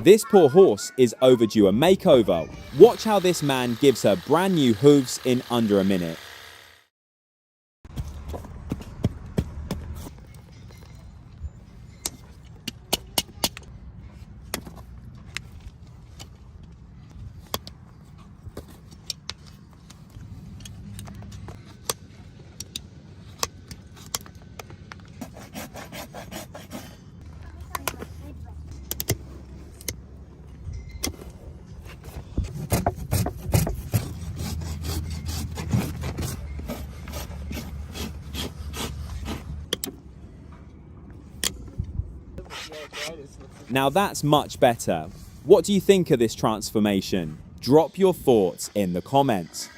This poor horse is overdue a makeover. Watch how this man gives her brand new hooves in under a minute. Now that's much better. What do you think of this transformation? Drop your thoughts in the comments.